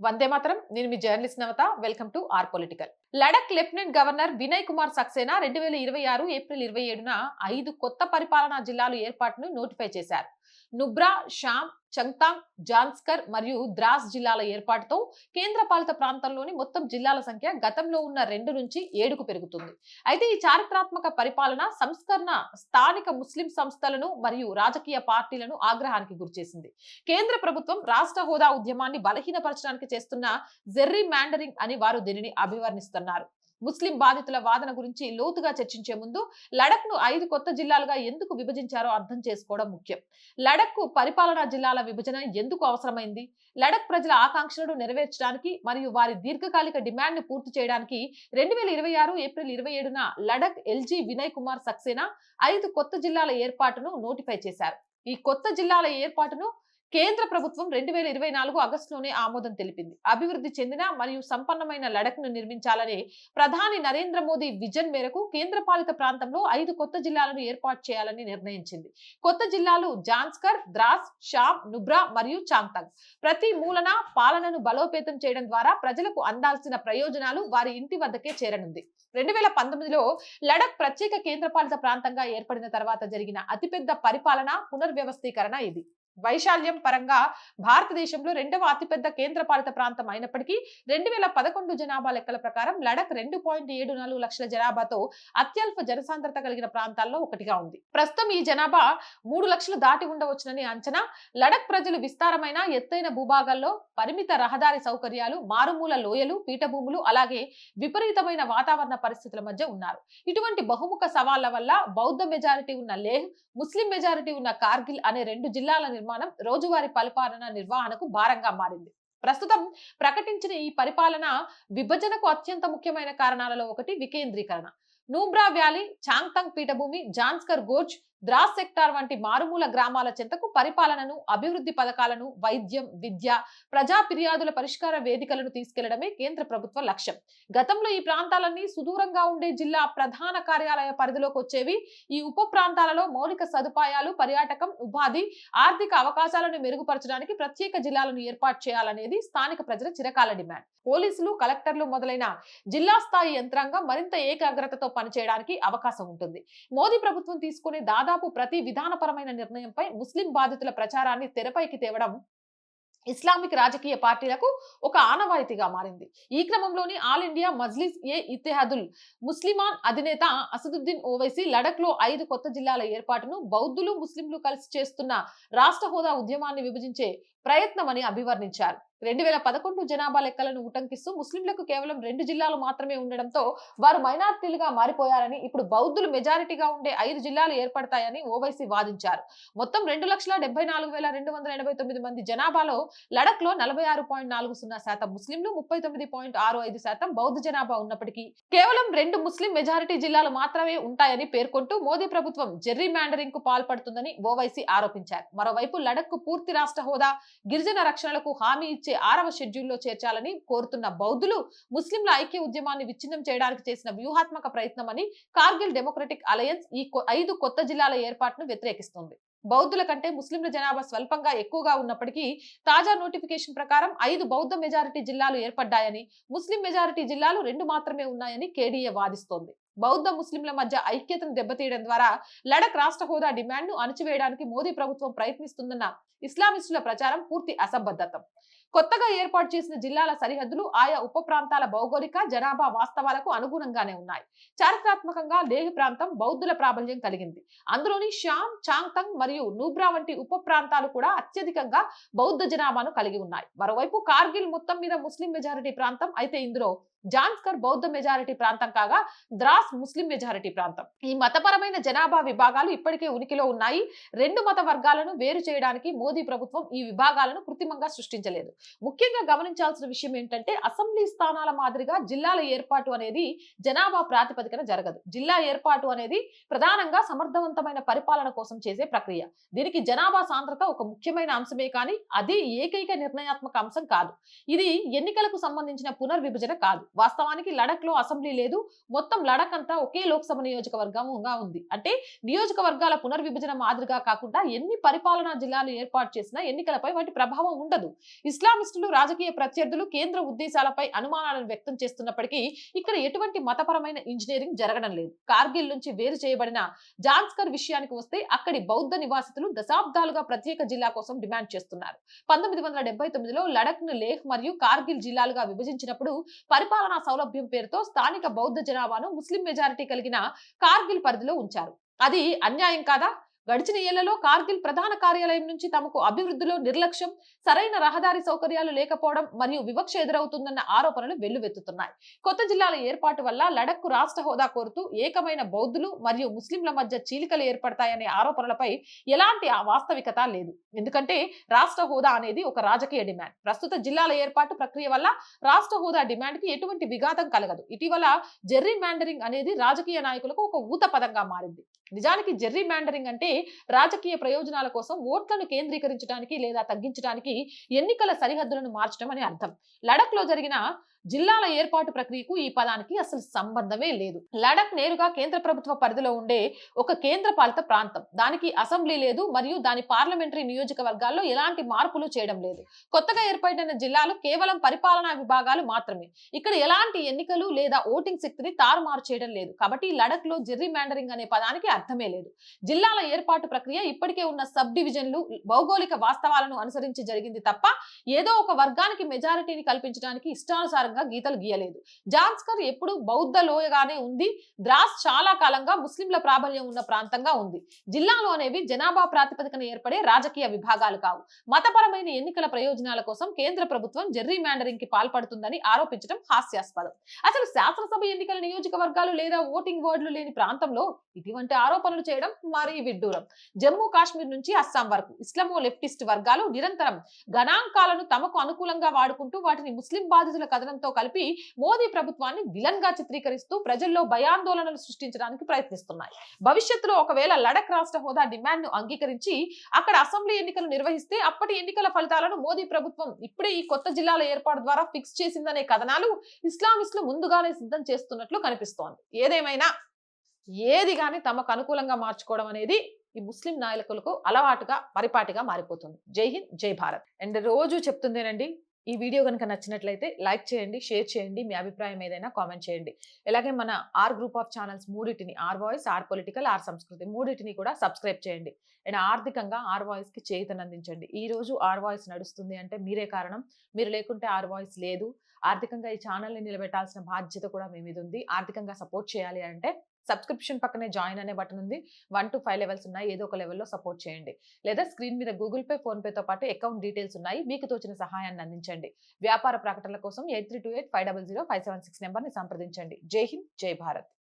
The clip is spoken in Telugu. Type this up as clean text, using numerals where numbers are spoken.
వందే మాతరం. నేను మీ journalist Navata. Welcome to R political. Ladakh lieutenant governor Vinay Kumar Saxena 2026 April 27న 5 కొత్త పరిపాలనా జిల్లాలు ఏర్పాటును నోటిఫై చేశారు. నుబ్రా, షామ్, చంగ్తాంగ్, జాన్స్కర్ మరియు ద్రాస్ జిల్లాల ఏర్పాటుతో కేంద్రపాలిత ప్రాంతంలోని మొత్తం జిల్లాల సంఖ్య గతంలో ఉన్న 2 నుంచి 7కు పెరుగుతుంది. అయితే ఈ చారిత్రాత్మక పరిపాలన సంస్కరణ స్థానిక ముస్లిం సంస్థలను మరియు రాజకీయ పార్టీలను ఆగ్రహానికి గురిచేసింది. కేంద్ర ప్రభుత్వం రాష్ట్ర హోదా ఉద్యమాన్ని బలహీనపరచడానికి చేస్తున్న జెర్రీ మ్యాండరింగ్ అని వారు దీనిని అభివర్ణిస్తున్నారు. ముస్లిం బాధితుల వాదన గురించి లోతుగా చర్చించే ముందు లడక్ ను 5 కొత్త జిల్లాలుగా ఎందుకు విభజించారో అర్థం చేసుకోవడం ముఖ్యం. లడక్ కు పరిపాలనా జిల్లాల విభజన ఎందుకు అవసరమైంది? లడక్ ప్రజల ఆకాంక్షలను నెరవేర్చడానికి మరియు వారి దీర్ఘకాలిక డిమాండ్ ను పూర్తి చేయడానికి 2026 ఏప్రిల్ 27న లడక్ ఎల్జీ వినయ్ కుమార్ సక్సేనా 5 కొత్త జిల్లాల ఏర్పాటును నోటిఫై చేశారు. ఈ కొత్త జిల్లాల ఏర్పాటును కేంద్ర ప్రభుత్వం 2024 ఆగస్టులోనే ఆమోదం తెలిపింది. అభివృద్ధి చెందిన మరియు సంపన్నమైన లడక్ ను నిర్మించాలనే ప్రధాని నరేంద్ర మోదీ విజన్ మేరకు కేంద్రపాలిత ప్రాంతంలో 5 కొత్త జిల్లాలను ఏర్పాటు చేయాలని నిర్ణయించింది. కొత్త జిల్లాలు జాన్స్కర్, ద్రాస్, షామ్, నుబ్రా మరియు చాంగ్తాంగ్. ప్రతి మూలన పాలనను బలోపేతం చేయడం ద్వారా ప్రజలకు అందాల్సిన ప్రయోజనాలు వారి ఇంటి వద్దకే చేరనుంది. 2019లో లడక్ ప్రత్యేక కేంద్రపాలిత ప్రాంతంగా ఏర్పడిన తర్వాత జరిగిన అతిపెద్ద పరిపాలన పునర్వ్యవస్థీకరణ ఇది. వైశాల్యం పరంగా భారతదేశంలో 2వ అతిపెద్ద కేంద్రపాలిత ప్రాంతం అయినప్పటికీ 2011 జనాభా లెక్కల ప్రకారం లడక్ 2.74 లక్షల జనాభాతో అత్యల్ప జనసాంద్రత కలిగిన ప్రాంతాల్లో ఒకటిగా ఉంది. ప్రస్తుతం ఈ జనాభా 3 లక్షలు దాటి ఉండవచ్చునని అంచనా. లడక్ ప్రజలు విస్తారమైన ఎత్తైన భూభాగాల్లో పరిమిత రహదారి సౌకర్యాలు, మారుమూల లోయలు, పీఠభూములు, అలాగే విపరీతమైన వాతావరణ పరిస్థితుల మధ్య ఉన్నారు. ఇటువంటి బహుముఖ సవాళ్ల వల్ల బౌద్ధ మెజారిటీ ఉన్న లేహ్, ముస్లిం మెజారిటీ ఉన్న కార్గిల్ అనే 2 జిల్లాల నిర్మాణం రోజువారీ పరిపాలన నిర్వహణకు భారంగా మారింది. ప్రస్తుతం ప్రకటించిన ఈ పరిపాలన విభజనకు అత్యంత ముఖ్యమైన కారణాలలో ఒకటి వికేంద్రీకరణ. నూబ్రా వ్యాలీ, చాంగ్తాంగ్ పీఠభూమి, జాన్స్కర్ గోర్జ్, ద్రాస్ సెక్టార్ వంటి మారుమూల గ్రామాల చెంతకు పరిపాలనను, అభివృద్ధి పథకాలను, వైద్యం, విద్య, ప్రజా ఫిర్యాదుల పరిష్కార వేదికలను తీసుకెళ్లడమే కేంద్ర ప్రభుత్వ లక్ష్యం. గతంలో ఈ ప్రాంతాలన్నీ సుదూరంగా ఉండే జిల్లా ప్రధాన కార్యాలయ పరిధిలోకి వచ్చేవి. ఈ ఉప ప్రాంతాలలో మౌలిక సదుపాయాలు, పర్యాటకం, ఉపాధి, ఆర్థిక అవకాశాలను మెరుగుపరచడానికి ప్రత్యేక జిల్లాలను ఏర్పాటు చేయాలనేది స్థానిక ప్రజల చిరకాల డిమాండ్. పోలీసులు, కలెక్టర్లు మొదలైన జిల్లా స్థాయి యంత్రాంగం మరింత ఏకాగ్రతతో పనిచేయడానికి అవకాశం ఉంటుంది. మోదీ ప్రభుత్వం తీసుకునే దాదాపు ప్రతి విధానపరమైన నిర్ణయంపై ముస్లిం బాధితుల ప్రచారాన్ని తెరపైకి తేవడం ఇస్లామిక్ రాజకీయ పార్టీలకు ఒక ఆనవాయితీగా మారింది. ఈ క్రమంలోని ఆల్ ఇండియా మజ్లిస్ ఏ ఇత్తెహాదుల్ ముస్లిమాన్ అధినేత అసదుద్దీన్ ఓవైసీ లడక్ లో 5 కొత్త జిల్లాల ఏర్పాటును బౌద్ధులు, ముస్లింలు కలిసి చేస్తున్న రాష్ట్ర హోదా ఉద్యమాన్ని విభజించే ప్రయత్నమని అభివర్ణించారు. 2011 జనాభా లెక్కలను ఉటంకిస్తూ ముస్లింలకు కేవలం 2 జిల్లాలు మాత్రమే ఉండడంతో వారు మైనారిటీలుగా మారిపోయారని, ఇప్పుడు బౌద్ధులు మెజారిటీగా ఉండే 5 జిల్లాలు ఏర్పడతాయని ఓవైసీ వాదించారు. మొత్తం 2,74,289 మంది జనాభాలో లడక్ లో 46.40% ముస్లింలు, 39.65% బౌద్ధ జనాభా ఉన్నప్పటికీ కేవలం 2 ముస్లిం మెజారిటీ జిల్లాలు మాత్రమే ఉంటాయని పేర్కొంటూ మోదీ ప్రభుత్వం జెర్రీ మ్యాండరింగ్ కు పాల్పడుతుందని ఓవైసీ ఆరోపించారు. మరోవైపు లడక్ కు పూర్తి రాష్ట్ర హోదా, గిరిజన రక్షణలకు హామీ ఇచ్చే 6వ షెడ్యూల్లో చేర్చాలని కోరుతున్న బౌద్ధులు, ముస్లింల ఐక్య ఉద్యమాన్ని విచ్ఛిన్నం చేయడానికి చేసిన వ్యూహాత్మక ప్రయత్నమని కార్గిల్ డెమోక్రటిక్ అలయన్స్ ఈ 5 కొత్త జిల్లాల ఏర్పాటును వ్యతిరేకిస్తుంది. బౌద్ధుల కంటే ముస్లింల జనాభా స్వల్పంగా ఎక్కువగా ఉన్నప్పటికీ తాజా నోటిఫికేషన్ ప్రకారం 5 బౌద్ధ మెజారిటీ జిల్లాలు ఏర్పడ్డాయని, ముస్లిం మెజారిటీ జిల్లాలు 2 మాత్రమే ఉన్నాయని కేడీఏ వాదిస్తోంది. బౌద్ధ ముస్లింల మధ్య ఐక్యతను దెబ్బతీయడం ద్వారా లడక్ రాష్ట్ర హోదా డిమాండ్ ను అణచివేయడానికి మోదీ ప్రభుత్వం ప్రయత్నిస్తుందన్న ఇస్లామిస్టుల ప్రచారం పూర్తి అసంబద్ధతం. కొత్తగా ఏర్పాటు చేసిన జిల్లాల సరిహద్దులు ఆయా ఉప ప్రాంతాల భౌగోళిక, జనాభా వాస్తవాలకు అనుగుణంగానే ఉన్నాయి. చారిత్రాత్మకంగా లేహ్ ప్రాంతం బౌద్ధుల ప్రాబల్యం కలిగింది. అందులోని షామ్, చాంగ్తాంగ్ మరియు నూబ్రా వంటి ఉప ప్రాంతాలు కూడా అత్యధికంగా బౌద్ధ జనాభాను కలిగి ఉన్నాయి. మరోవైపు కార్గిల్ మొత్తం మీద ముస్లిం మెజారిటీ ప్రాంతం అయితే ఇందులో జాన్స్కర్ బౌద్ధ మెజారిటీ ప్రాంతం కాగా ద్రాస్ ముస్లిం మెజారిటీ ప్రాంతం. ఈ మతపరమైన జనాభా విభాగాలు ఇప్పటికే ఉనికిలో ఉన్నాయి. 2 మత వర్గాలను వేరు చేయడానికి మోదీ ప్రభుత్వం ఈ విభాగాలను కృత్రిమంగా సృష్టించలేదు. ముఖ్యంగా గమనించాల్సిన విషయం ఏంటంటే, అసెంబ్లీ స్థానాల మాదిరిగా జిల్లాల ఏర్పాటు అనేది జనాభా ప్రాతిపదికన జరగదు. జిల్లా ఏర్పాటు అనేది ప్రధానంగా సమర్థవంతమైన పరిపాలన కోసం చేసే ప్రక్రియ. దీనికి జనాభా సాంద్రత ఒక ముఖ్యమైన అంశమే కానీ అది ఏకైక నిర్ణయాత్మక అంశం కాదు. ఇది ఎన్నికలకు సంబంధించిన పునర్విభజన కాదు. వాస్తవానికి లడక్ లో అసెంబ్లీ లేదు. మొత్తం లడక్ అంతా ఒకే లోక్సభ నియోజకవర్గంగా ఉంది. అంటే నియోజకవర్గాల పునర్విభజన మాదిరిగా కాకుండా ఎన్ని పరిపాలనా జిల్లాలు ఏర్పాటు చేసినా ఎన్నికలపై వాటి ప్రభావం ఉండదు. ఇస్లాం ఇస్లామిస్టులు రాజకీయ ప్రత్యర్థులు కేంద్ర ఉద్దేశాలపై అనుమానాలను వ్యక్తం చేస్తున్నప్పటికీ ఇక్కడ ఎటువంటి మతపరమైన ఇంజనీరింగ్ జరగడం లేదు. కార్గిల్ నుంచి వేరు చేయబడిన జాన్స్కర్ విషయానికి వస్తే అక్కడి బౌద్ధ నివాసితులు దశాబ్దాలుగా ప్రత్యేక జిల్లా కోసం డిమాండ్ చేస్తున్నారు. 1979లో లడక్ ను లేహ్ మరియు కార్గిల్ జిల్లాలుగా విభజించినప్పుడు పరిపాలనా సౌలభ్యం పేరుతో స్థానిక బౌద్ధ జనాభాను ముస్లిం మెజారిటీ కలిగిన కార్గిల్ పరిధిలో ఉంచారు. అది అన్యాయం కాదా? గడిచిన ఏళ్లలో కార్గిల్ ప్రధాన కార్యాలయం నుంచి తమకు అభివృద్ధిలో నిర్లక్ష్యం, సరైన రహదారి సౌకర్యాలు లేకపోవడం మరియు వివక్ష ఎదురవుతుందన్న ఆరోపణలు వెల్లువెత్తుతున్నాయి. కొత్త జిల్లాల ఏర్పాటు వల్ల లడక్ కు రాష్ట్ర హోదా కోరుతూ ఏకమైన బౌద్ధులు మరియు ముస్లింల మధ్య చీలికలు ఏర్పడతాయనే ఆరోపణలపై ఎలాంటి వాస్తవికత లేదు. ఎందుకంటే రాష్ట్ర హోదా అనేది ఒక రాజకీయ డిమాండ్. ప్రస్తుత జిల్లాల ఏర్పాటు ప్రక్రియ వల్ల రాష్ట్ర హోదా డిమాండ్ కి ఎటువంటి విఘాతం కలగదు. ఇటీవల జెర్రీ మ్యాండరింగ్ అనేది రాజకీయ నాయకులకు ఒక ఊత పదంగా మారింది. నిజానికి జెర్రీ మ్యాండరింగ్ అంటే రాజకీయ ప్రయోజనాల కోసం ఓట్లను కేంద్రీకరించడానికి లేదా తగ్గించడానికి ఎన్నికల సరిహద్దులను మార్చడం అని అర్థం. లడక్ లో జరిగిన జిల్లాల ఏర్పాటు ప్రక్రియకు ఈ పదానికి అసలు సంబంధమే లేదు. లడక్ నేరుగా కేంద్ర ప్రభుత్వ పరిధిలో ఉండే ఒక కేంద్ర పాలిత ప్రాంతం. దానికి అసెంబ్లీ లేదు మరియు దాని పార్లమెంటరీ నియోజకవర్గాల్లో ఎలాంటి మార్పులు చేయడం లేదు. కొత్తగా ఏర్పడిన జిల్లాలు కేవలం పరిపాలనా విభాగాలు మాత్రమే. ఇక్కడ ఎలాంటి ఎన్నికలు లేదా ఓటింగ్ శక్తిని తారుమారు చేయడం లేదు. కాబట్టి లడక్ లో జెర్రీ మ్యాండరింగ్ అనే పదానికి అర్థమే లేదు. జిల్లాల ఏర్పాటు ప్రక్రియ ఇప్పటికే ఉన్న సబ్ డివిజన్లు భౌగోళిక వాస్తవాలను అనుసరించి జరిగింది తప్ప ఏదో ఒక వర్గానికి మెజారిటీని కల్పించడానికి ఇష్టానుసారంగా గీతలు గీయలేదు. జాన్స్కర్ ఎప్పుడు బౌద్ధ లోయగానే ఉంది. ద్రాస్ చాలా కాలంగా ముస్లింల ప్రాబల్యం ఉన్న ప్రాంతంగా ఉంది. జిల్లాలు అనేవి జనాభా ప్రాతిపదికన ఏర్పడే రాజకీయ విభాగాలు కావు. మతపరమైన ఎన్నికల ప్రయోజనాల కోసం కేంద్ర ప్రభుత్వం జెర్రీ మ్యాండరింగ్ కి పాల్పడుతుందని ఆరోపించడం హాస్యాస్పదం. అసలు శాసనసభ ఎన్నికల నియోజకవర్గాలు లేదా ఓటింగ్ వార్డులు లేని ప్రాంతంలో ఇటువంటి ఆరోపణలు చేయడం మరీ విడ్డూరం. జమ్మూ కాశ్మీర్ నుంచి అస్సాం వరకు ఇస్లామో లెఫ్టిస్ట్ వర్గాలు నిరంతరం గణాంకాలను తమకు అనుకూలంగా వాడుకుంటూ వాటిని ముస్లిం బాధితుల కథనంతో కలిపి మోదీ ప్రభుత్వాన్ని విలన్ గా చిత్రీకరిస్తూ ప్రజల్లో భయాందోళనలు సృష్టించడానికి ప్రయత్నిస్తున్నాయి. భవిష్యత్తులో ఒకవేళ లడక్ రాష్ట్ర హోదా డిమాండ్ ను అంగీకరించి అక్కడ అసెంబ్లీ ఎన్నికలు నిర్వహిస్తే అప్పటి ఎన్నికల ఫలితాలను మోదీ ప్రభుత్వం ఇప్పుడే ఈ కొత్త జిల్లాల ఏర్పాటు ద్వారా ఫిక్స్ చేసిందనే కథనాలు ఇస్లామిస్టులు ముందుగానే సిద్ధం చేస్తున్నట్లు కనిపిస్తోంది. ఏదేమైనా ఏది గాని తమకు అనుకూలంగా మార్చుకోవడం అనేది ఈ ముస్లిం నాయకులకు అలవాటుగా పరిపాటిగా మారిపోతుంది. జై హింద్, జై భారత్. అండ్ రోజు చెప్తుందేనండి, ఈ వీడియో కనుక నచ్చినట్లయితే లైక్ చేయండి, షేర్ చేయండి, మీ అభిప్రాయం ఏదైనా కామెంట్ చేయండి. అలాగే మన ఆర్ గ్రూప్ ఆఫ్ ఛానల్స్ మూడింటిని, R voice, R political, R Sanskriti మూడింటిని కూడా సబ్స్క్రైబ్ చేయండి. అండ్ ఆర్థికంగా ఆర్ వాయిస్ కి చేయూతనందించండి. ఈ రోజు ఆర్ వాయిస్ నడుస్తుంది అంటే మీరే కారణం. మీరు లేకుంటే ఆర్ వాయిస్ లేదు. ఆర్థికంగా ఈ ఛానల్ ని నిలబెట్టాల్సిన బాధ్యత కూడా మీ మీద ఉంది. ఆర్థికంగా సపోర్ట్ చేయాలి అంటే సబ్స్క్రిప్షన్ పక్కనే జాయిన్ అనే బటన్ ఉంది. 1 to 5 లెవెల్స్ ఉన్నాయి. ఏదో ఒక లెవెల్లో సపోర్ట్ చేయండి. లేదా స్క్రీన్ మీద గూగుల్ పే, ఫోన్ పేతో పాటు అకౌంట్ డీటెయిల్స్ ఉన్నాయి. మీకు తోచిన సహాయాన్ని అందించండి. వ్యాపార ప్రకటనల కోసం 8328500576 నెంబర్ని సంప్రదించండి. జై హింద్, జై భారత్.